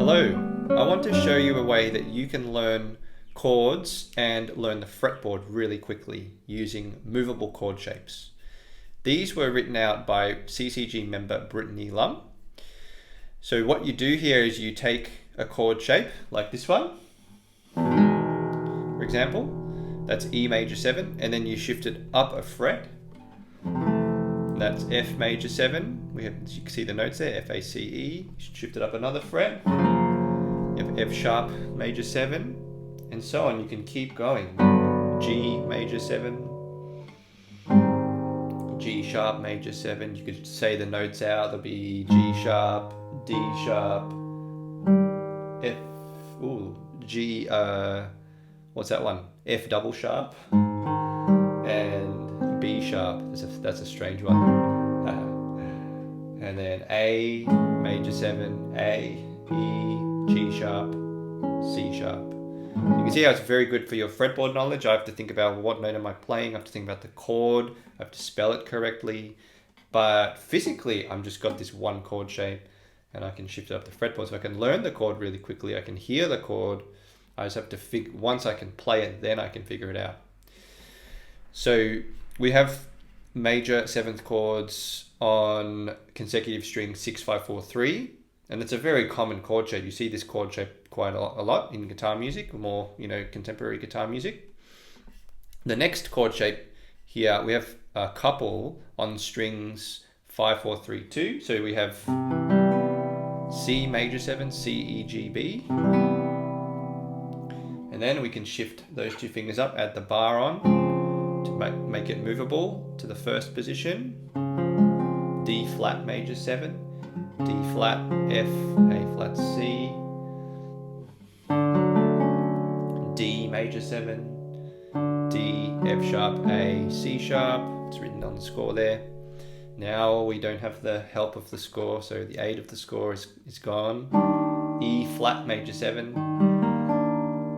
Hello, I want to show you a way that you can learn chords and learn the fretboard really quickly using movable chord shapes. These were written out by CCG member Brittany Lum. So what you do here is you take a chord shape like this one, for example, that's E major 7, and then you shift it up a fret. That's F major 7. We have, as you can see the notes there, F, A, C, E. Shift it up another fret. You have F sharp major 7, and so on. You can keep going. G major 7, G sharp major 7. You could say the notes out. There'll be G sharp, D sharp, F, G, what's that one? F double sharp, and B sharp. That's a strange one. And then A major 7, A, E, G sharp, C sharp. You can see how it's very good for your fretboard knowledge. I have to think about what note am I playing. I have to think about the chord. I have to spell it correctly. But physically, I'm just got this one chord shape, and I can shift it up the fretboard. So I can learn the chord really quickly. I can hear the chord. I just have to once I can play it, then I can figure it out. So we have major 7th chords on consecutive string 6, 5, 4, 3, and it's a very common chord shape. You see this chord shape quite a lot in guitar music, more contemporary guitar music. The next chord shape here, we have a couple on strings 5, 4, 3, 2. So we have C major 7, C, E, G, B. And then we can shift those two fingers up, add the bar on to make it movable to the first position. D flat major 7, D flat F, A flat C, D major 7, D F sharp A C sharp. It's written on the score there. Now we don't have the help of the score, so the aid of the score is gone. E flat major 7,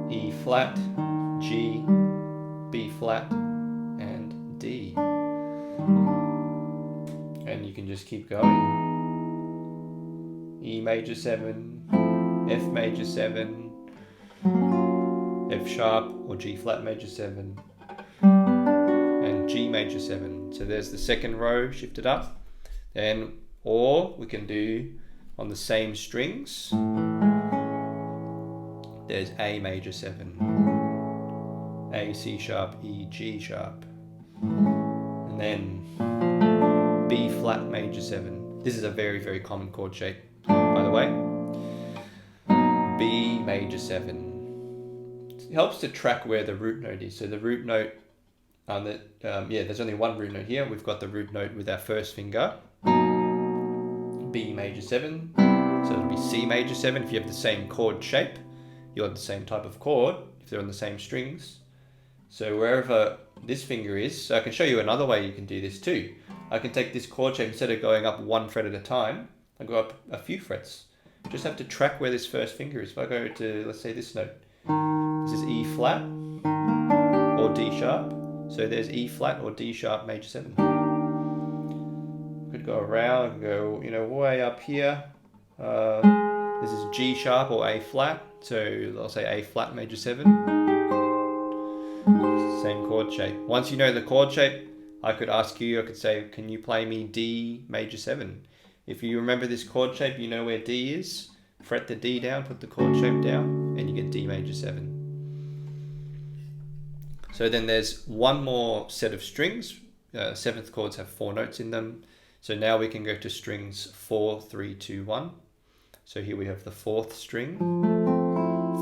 E flat, G, B flat, and D. And you can just keep going. E major 7, F major 7, F sharp or G flat major 7, and G major 7. So there's the second row shifted up. Or we can do on the same strings, there's A major 7, A, C sharp, E, G sharp, and then B flat major 7. This is a very, very common chord shape, by the way. B major 7. It helps to track where the root note is. So the root note, there's only one root note here. We've got the root note with our first finger, B major 7. So it'll be C major 7. If you have the same chord shape, you'll have the same type of chord if they're on the same strings. So wherever this finger is, so I can show you another way you can do this too. I can take this chord shape, instead of going up one fret at a time, I go up a few frets. Just have to track where this first finger is. If I go to, let's say, this note, this is E flat or D sharp. So there's E flat or D sharp major 7. Could go around and go, way up here. This is G sharp or A flat. So I'll say A flat major 7. Same chord shape. Once you know the chord shape, I could say, can you play me D major 7? If you remember this chord shape, you know where D is. Fret the D down, put the chord shape down, and you get D major 7. So then there's one more set of strings. 7th chords have 4 notes in them. So now we can go to strings 4, 3, 2, 1. So here we have the 4th string.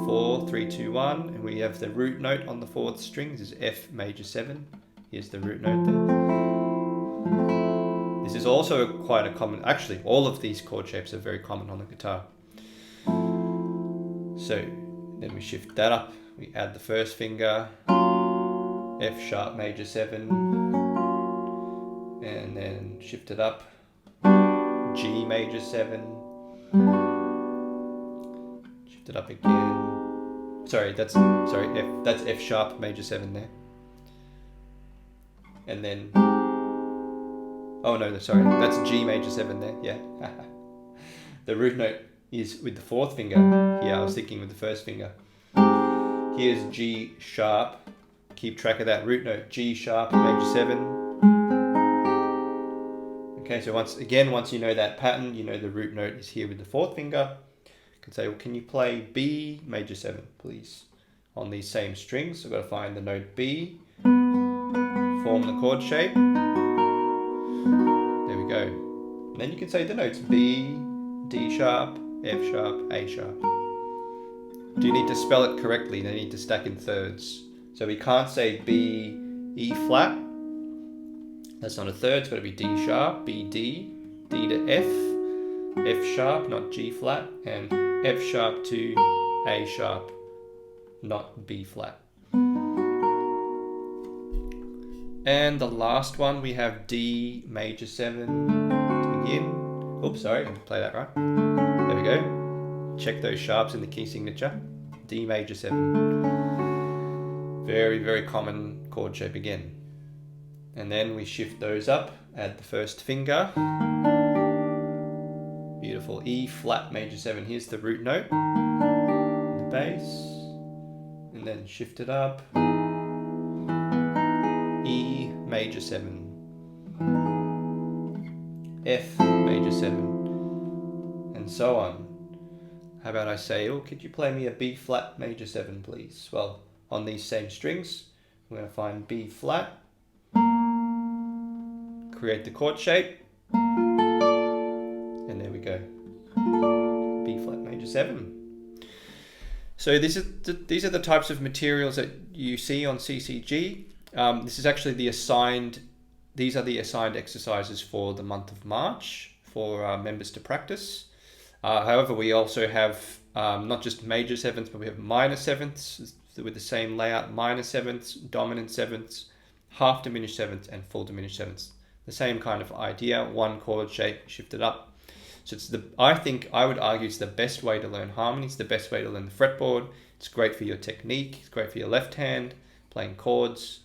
4, 3, 2, 1, and we have the root note on the 4th string. This is F major 7. Here's the root note there. This is also quite a common, actually all of these chord shapes are very common on the guitar. So then we shift that up, we add the first finger, F sharp major 7, and then shift it up, G major 7, shift it up again. That's F sharp major 7 there. And then, that's G major 7 there, yeah. The root note is with the fourth finger. Here I was thinking with the first finger. Here's G sharp. Keep track of that root note. G sharp, major 7. Okay, so once you know that pattern, you know the root note is here with the fourth finger. You can say, well, can you play B major 7, please? On these same strings, so I've got to find the note B, form the chord shape. There we go. And then you can say the notes B, D sharp, F sharp, A sharp. Do you need to spell it correctly? They need to stack in thirds. So we can't say B, E flat. That's not a third, it's got to be D sharp, B, D, D to F, F sharp, not G flat, and F sharp to A sharp, not B flat. And the last one, we have D major 7 to begin. Oops, sorry, I didn't play that right. There we go. Check those sharps in the key signature. D major 7. Very, very common chord shape again. And then we shift those up, add the first finger. Beautiful. E flat major 7. Here's the root note, the bass, and then shift it up. E major 7. F major 7, and so on. How about I say, oh, could you play me a B flat major 7, please? Well, on these same strings, I'm going to find B flat, create the chord shape, and there we go. B flat major 7. So these are the types of materials that you see on CCG. This is actually these are the assigned exercises for the month of March for members to practice. However, we also have not just major 7ths, but we have minor 7ths with the same layout: minor 7ths, dominant 7ths, half diminished 7ths, and full diminished 7ths. The same kind of idea, one chord shape shifted up. So I would argue it's the best way to learn harmony. It's the best way to learn the fretboard. It's great for your technique. It's great for your left hand playing chords.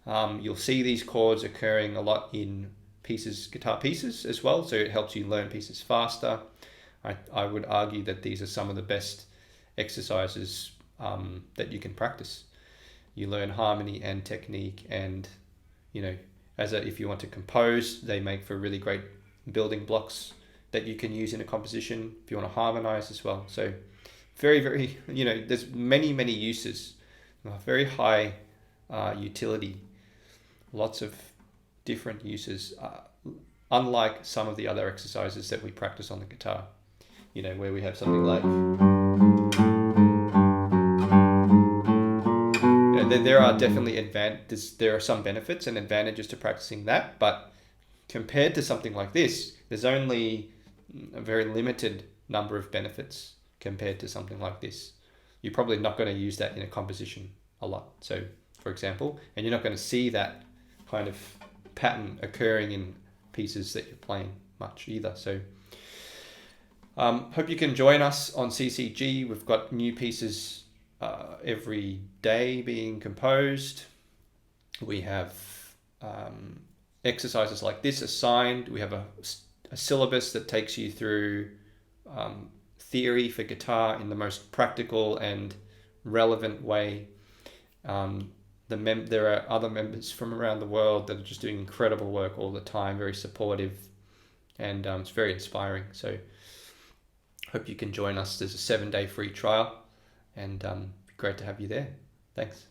You'll see these chords occurring a lot in guitar pieces as well, so it helps you learn pieces faster. I would argue that these are some of the best exercises that you can practice. You learn harmony and technique, and if you want to compose, they make for really great building blocks that you can use in a composition if you want to harmonize as well. So very, very, there's many uses, very high utility. Lots of different uses, unlike some of the other exercises that we practice on the guitar, where we have something like, there are definitely there are some benefits and advantages to practicing that, but compared to something like this, there's only a very limited number of benefits compared to something like this. You're probably not going to use that in a composition a lot. So, for example, and you're not going to see that kind of pattern occurring in pieces that you're playing much either. So hope you can join us on CCG. We've got new pieces every day being composed. We have exercises like this assigned. We have a syllabus that takes you through theory for guitar in the most practical and relevant way. There are other members from around the world that are just doing incredible work all the time, very supportive, and it's very inspiring. So hope you can join us. There's a 7-day free trial, and great to have you there. Thanks.